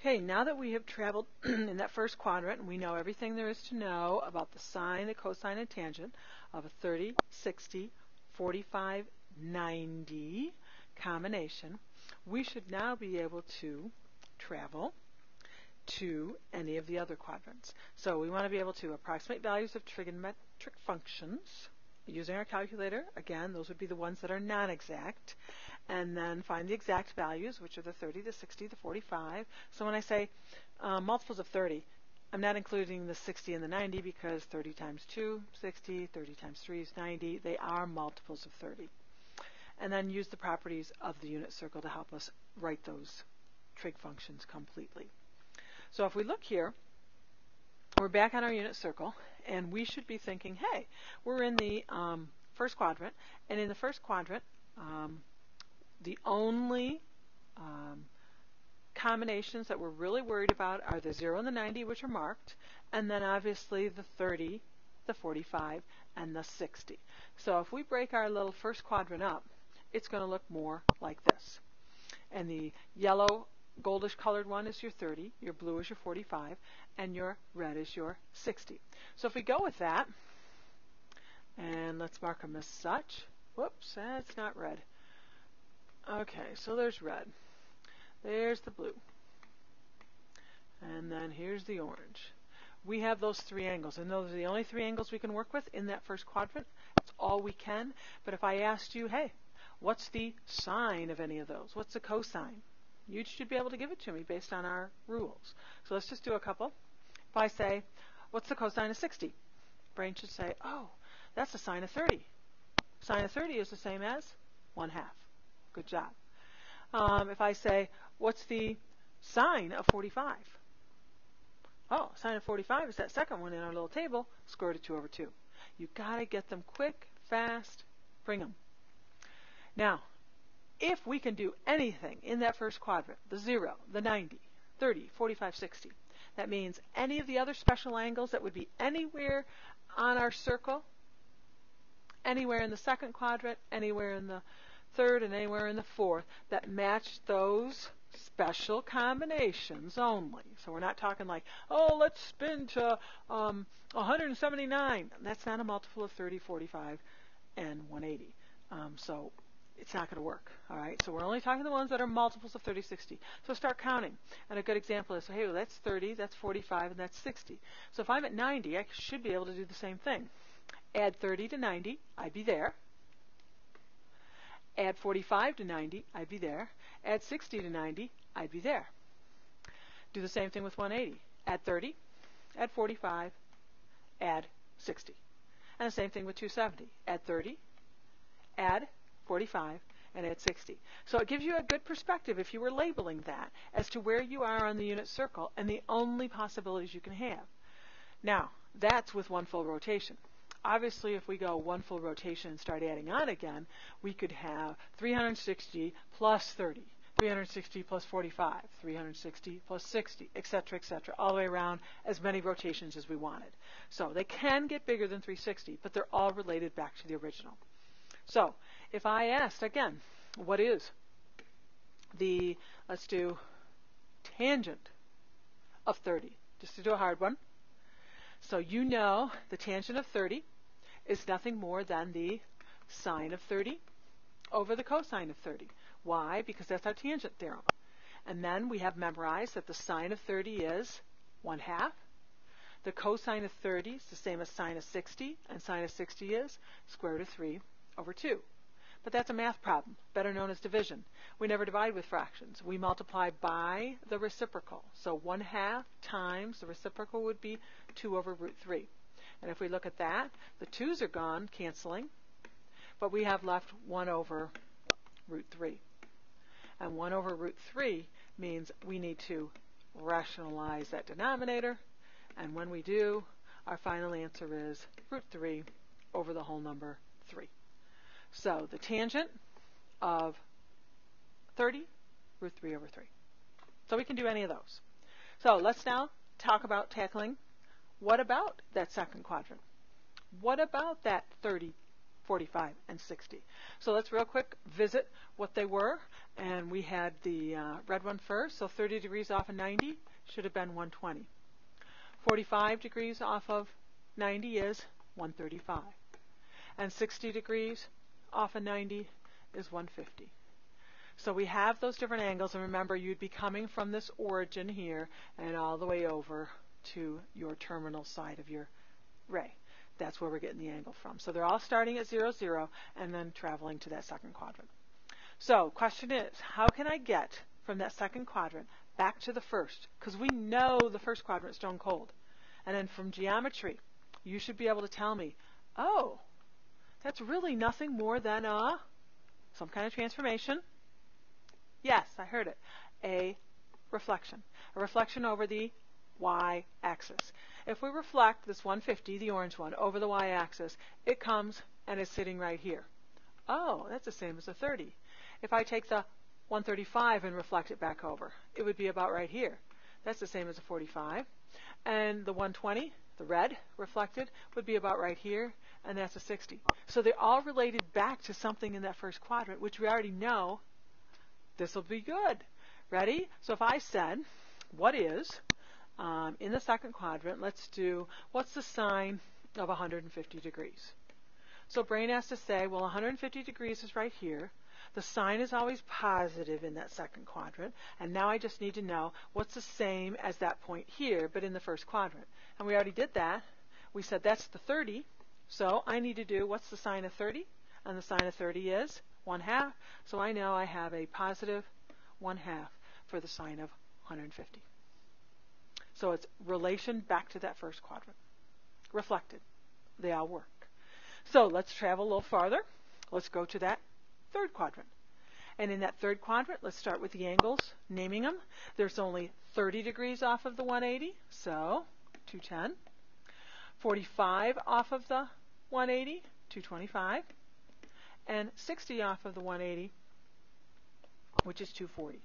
Okay, now that we have traveled in that first quadrant and we know everything there is to know about the sine, the cosine, and tangent of a 30, 60, 45, 90 combination, we should now be able to travel to any of the other quadrants. So we want to be able to approximate values of trigonometric functions using our calculator. Again, those would be the ones that are non-exact. And then find the exact values, which are the 30, the 60, the 45. So when I say multiples of 30, I'm not including the 60 and the 90 because 30 times 2, 60, 30 times 3 is 90. They are multiples of 30. And then use the properties of the unit circle to help us write those trig functions completely. So if we look here, we're back on our unit circle, and we should be thinking, hey, we're in the first quadrant, and in the first quadrant, the only combinations that we're really worried about are the 0 and the 90, which are marked, and then obviously the 30, the 45, and the 60. So if we break our little first quadrant up, it's going to look more like this. And the yellow goldish colored one is your 30, your blue is your 45, and your red is your 60. So if we go with that, and let's mark them as such. Whoops, that's not red. Okay, so there's red. There's the blue. And then here's the orange. We have those three angles, and those are the only three angles we can work with in that first quadrant. That's all we can. But if I asked you, hey, what's the sine of any of those? What's the cosine? You should be able to give it to me based on our rules. So let's just do a couple. If I say, what's the cosine of 60? Brain should say, oh, that's the sine of 30. Sine of 30 is the same as 1/2. Good job. If I say, what's the sine of 45? Oh, sine of 45 is that second one in our little table, square root of 2 over 2. You've got to get them quick, fast, bring them. Now, if we can do anything in that first quadrant, the 0, the 90, 30, 45, 60, that means any of the other special angles that would be anywhere on our circle, anywhere in the second quadrant, anywhere in the third, and anywhere in the fourth, that match those special combinations only. So we're not talking like, oh, let's spin to 179. That's not a multiple of 30, 45, and 180. So it's not going to work. All right, so we're only talking the ones that are multiples of 30, 60. So start counting. And a good example is, hey, well, that's 30, that's 45, and that's 60. So if I'm at 90, I should be able to do the same thing. Add 30 to 90, I'd be there. Add 45 to 90, I'd be there. Add 60 to 90, I'd be there. Do the same thing with 180. Add 30, add 45, add 60. And the same thing with 270. Add 30, add 45, and add 60. So it gives you a good perspective if you were labeling that as to where you are on the unit circle and the only possibilities you can have. Now, that's with one full rotation. Obviously, if we go one full rotation and start adding on again, we could have 360 plus 30, 360 plus 45, 360 plus 60, etc., all the way around as many rotations as we wanted. So they can get bigger than 360, but they're all related back to the original. So if I asked, again, what is the, let's do tangent of 30, just to do a hard one. So you know the tangent of 30 is nothing more than the sine of 30 over the cosine of 30. Why? Because that's our tangent theorem. And then we have memorized that the sine of 30 is 1/2. The cosine of 30 is the same as sine of 60, and sine of 60 is square root of 3 over 2. But that's a math problem, better known as division. We never divide with fractions. We multiply by the reciprocal. So 1/2 times the reciprocal would be 2 over root 3. And if we look at that, the 2's are gone, canceling, but we have left 1 over root 3. And 1 over root 3 means we need to rationalize that denominator, and when we do, our final answer is root 3 over the whole number 3. So the tangent of 30, root 3 over 3. So we can do any of those. So let's now talk about tackling, what about that second quadrant? What about that 30, 45, and 60. So let's real quick visit what they were. And we had the red one first. So 30 degrees off of 90 should have been 120. 45 degrees off of 90 is 135. And 60 degrees off of 90 is 150. So we have those different angles, and remember, you'd be coming from this origin here and all the way over to your terminal side of your ray. That's where we're getting the angle from. So they're all starting at 0, 0, and then traveling to that second quadrant. So question is, how can I get from that second quadrant back to the first? Because we know the first quadrant is stone cold. And then from geometry, you should be able to tell me, oh, that's really nothing more than some kind of transformation. Yes, I heard it. A reflection. A reflection over the y-axis. If we reflect this 150, the orange one, over the y-axis, it comes and is sitting right here. Oh, that's the same as a 30. If I take the 135 and reflect it back over, it would be about right here. That's the same as a 45. And the 120, the red reflected, would be about right here, and that's a 60. So they're all related back to something in that first quadrant, which we already know. This will be good. Ready? So if I said, what is, in the second quadrant, let's do, what's the sine of 150 degrees? So brain has to say, well, 150 degrees is right here. The sine is always positive in that second quadrant. And now I just need to know what's the same as that point here, but in the first quadrant. And we already did that. We said that's the 30. So I need to do, what's the sine of 30? And the sine of 30 is 1/2. So I know I have a positive 1/2 for the sine of 150. So it's relation back to that first quadrant. Reflected. They all work. So let's travel a little farther. Let's go to that third quadrant. And in that third quadrant, let's start with the angles, naming them. There's only 30 degrees off of the 180, so 210. 45 off of the 180, 225. And 60 off of the 180, which is 240.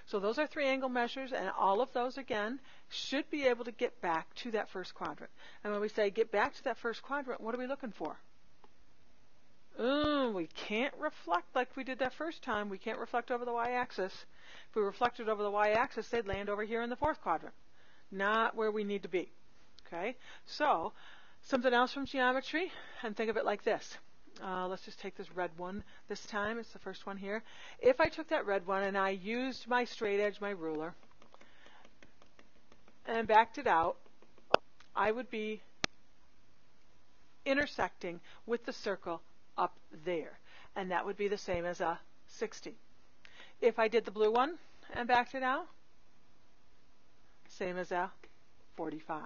So those are three angle measures, and all of those, again, should be able to get back to that first quadrant. And when we say get back to that first quadrant, what are we looking for? We can't reflect like we did that first time. We can't reflect over the y-axis. If we reflected over the y-axis, they'd land over here in the fourth quadrant. Not where we need to be. Okay? So, something else from geometry, and think of it like this. Let's just take this red one this time. It's the first one here. If I took that red one and I used my straight edge, my ruler, and backed it out, I would be intersecting with the circle up there. And that would be the same as a 60. If I did the blue one and backed it out, same as a 45.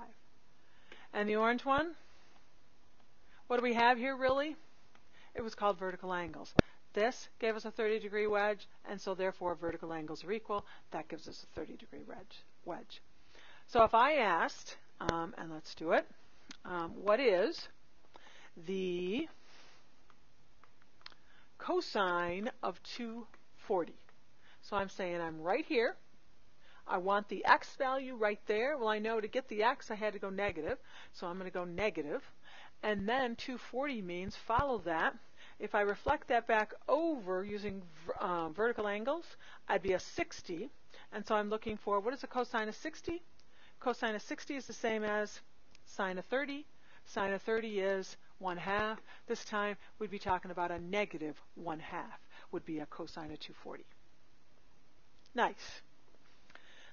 And the orange one, what do we have here really? It was called vertical angles. This gave us a 30-degree wedge, and so therefore vertical angles are equal. That gives us a 30-degree wedge. So if I asked, and let's do it, what is the cosine of 240? So I'm saying I'm right here. I want the x value right there. Well, I know to get the x I had to go negative, so I'm going to go negative. And then 240 means, follow that. If I reflect that back over using vertical angles, I'd be a 60. And so I'm looking for, what is the cosine of 60? Cosine of 60 is the same as sine of 30. Sine of 30 is 1/2. This time we'd be talking about a negative 1/2 would be a cosine of 240. Nice.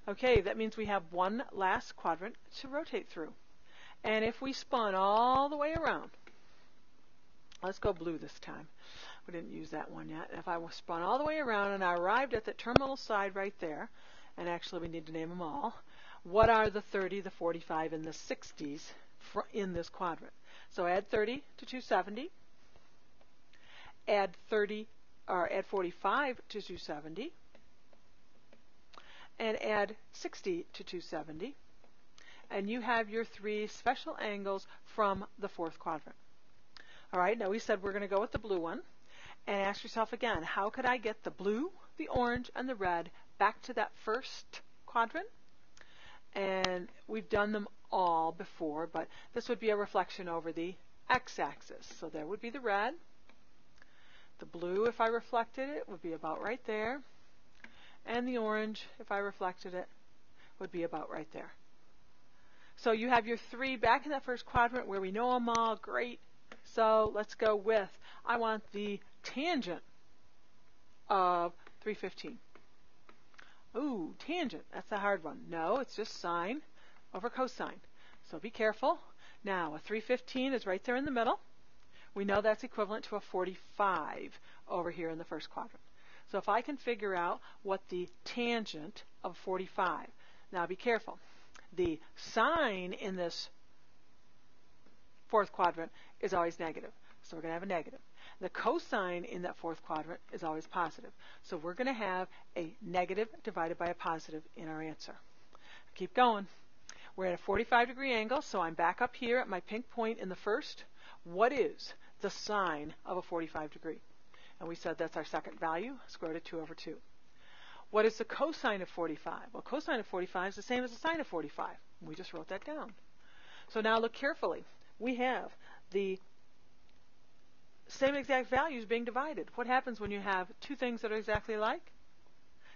Okay, that means we have one last quadrant to rotate through. And if we spun all the way around, let's go blue this time. We didn't use that one yet. If I spun all the way around and I arrived at the terminal side right there, and actually we need to name them all, what are the 30, the 45, and the 60s in this quadrant? So add 30 to 270, add 45 to 270, and add 60 to 270. And you have your three special angles from the fourth quadrant. All right, now we said we're going to go with the blue one. And ask yourself again, how could I get the blue, the orange, and the red back to that first quadrant? And we've done them all before, but this would be a reflection over the x-axis. So there would be the red, The blue, if I reflected it, would be about right there. And the orange, if I reflected it, would be about right there. So you have your 3 back in that first quadrant where we know them all. Great. So let's go with, I want the tangent of 315. Ooh, tangent. That's a hard one. No, it's just sine over cosine. So be careful. Now, a 315 is right there in the middle. We know that's equivalent to a 45 over here in the first quadrant. So if I can figure out what the tangent of 45, now be careful. The sine in this fourth quadrant is always negative. So we're going to have a negative. The cosine in that fourth quadrant is always positive. So we're going to have a negative divided by a positive in our answer. Keep going. We're at a 45-degree angle, so I'm back up here at my pink point in the first. What is the sine of a 45 degree? And we said that's our second value, square root of 2 over 2. What is the cosine of 45? Well, cosine of 45 is the same as the sine of 45. We just wrote that down. So now look carefully. We have the same exact values being divided. What happens when you have two things that are exactly alike?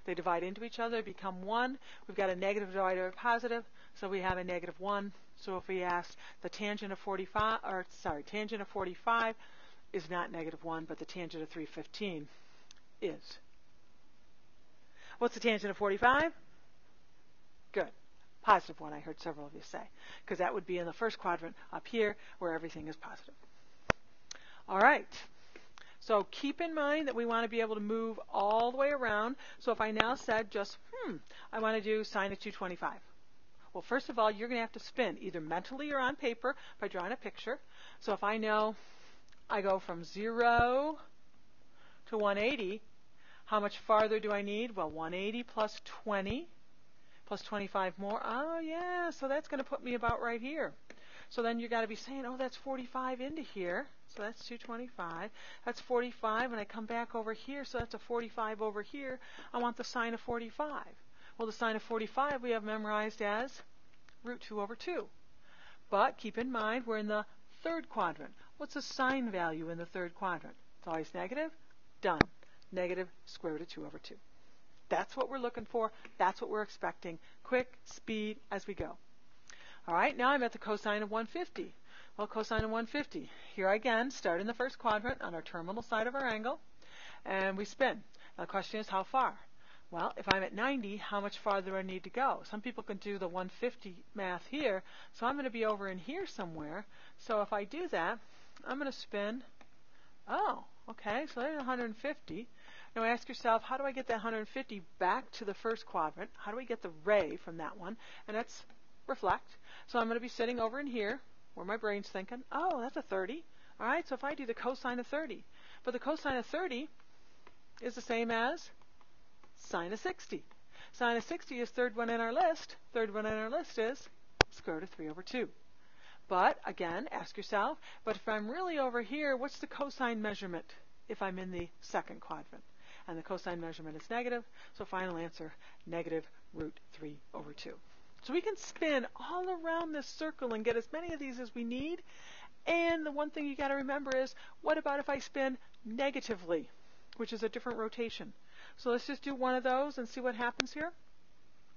They divide into each other, become 1. We've got a negative divided by a positive, so we have a negative 1. So if we asked the tangent of 45, tangent of 45 is not negative 1, but the tangent of 315 is. What's the tangent of 45? Good. Positive 1, I heard several of you say, because that would be in the first quadrant up here where everything is positive. All right. So keep in mind that we want to be able to move all the way around. So if I now said just, I want to do sine of 225. Well, first of all, you're going to have to spin either mentally or on paper by drawing a picture. So if I know I go from 0 to 180, how much farther do I need? Well, 180 plus 20 plus 25 more. Oh, yeah, so that's going to put me about right here. So then you got to be saying, oh, that's 45 into here. So that's 225. That's 45, and I come back over here, so that's a 45 over here. I want the sine of 45. Well, the sine of 45 we have memorized as root 2 over 2. But keep in mind, we're in the third quadrant. What's the sine value in the third quadrant? It's always negative. Done. Negative square root of 2 over 2. That's what we're looking for. That's what we're expecting. Quick, speed, as we go. All right, now I'm at the cosine of 150. Well, cosine of 150. Here again, start in the first quadrant on our terminal side of our angle, and we spin. Now the question is how far? Well, if I'm at 90, how much farther do I need to go? Some people can do the 150 math here, so I'm going to be over in here somewhere. So if I do that, I'm going to spin. Oh, okay, so there's 150. Now ask yourself, how do I get that 150 back to the first quadrant? How do we get the ray from that one? And that's reflect. So I'm going to be sitting over in here where my brain's thinking, oh, that's a 30. All right, so if I do the cosine of 30, but the cosine of 30 is the same as sine of 60. Sine of 60 is third one in our list. Third one in our list is square root of 3 over 2. But again, ask yourself, but if I'm really over here, what's the cosine measurement if I'm in the second quadrant? And the cosine measurement is negative, so final answer, negative root 3 over 2. So we can spin all around this circle and get as many of these as we need. And the one thing you got to remember is, what about if I spin negatively, which is a different rotation? So let's just do one of those and see what happens here.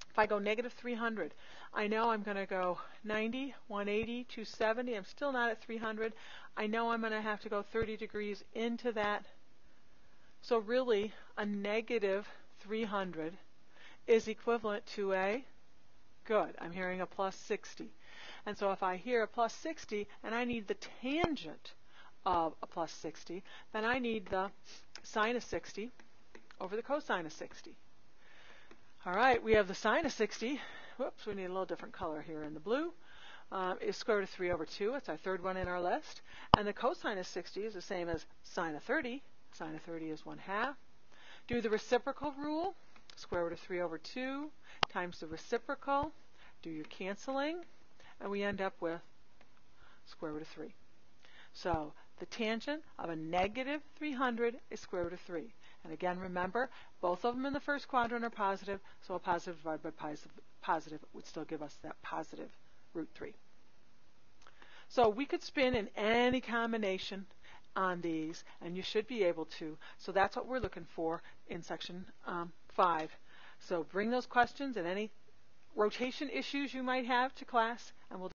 If I go negative 300, I know I'm going to go 90, 180, 270. I'm still not at 300. I know I'm going to have to go 30 degrees into that. So really, a negative 300 is equivalent to a, good, I'm hearing a plus 60. And so if I hear a plus 60 and I need the tangent of a plus 60, then I need the sine of 60 over the cosine of 60. All right, we have the sine of 60. Whoops, we need a little different color here in the blue. Is square root of 3 over 2. It's our third one in our list. And the cosine of 60 is the same as sine of 30. Sine of 30 is 1/2. Do the reciprocal rule. Square root of 3 over 2 times the reciprocal. Do your canceling. And we end up with square root of 3. So the tangent of a negative 300 is square root of 3. And again, remember, both of them in the first quadrant are positive, so a positive divided by positive would still give us that positive root 3. So we could spin in any combination, on these, and you should be able to. So that's what we're looking for in section 5. So bring those questions and any rotation issues you might have to class, and we'll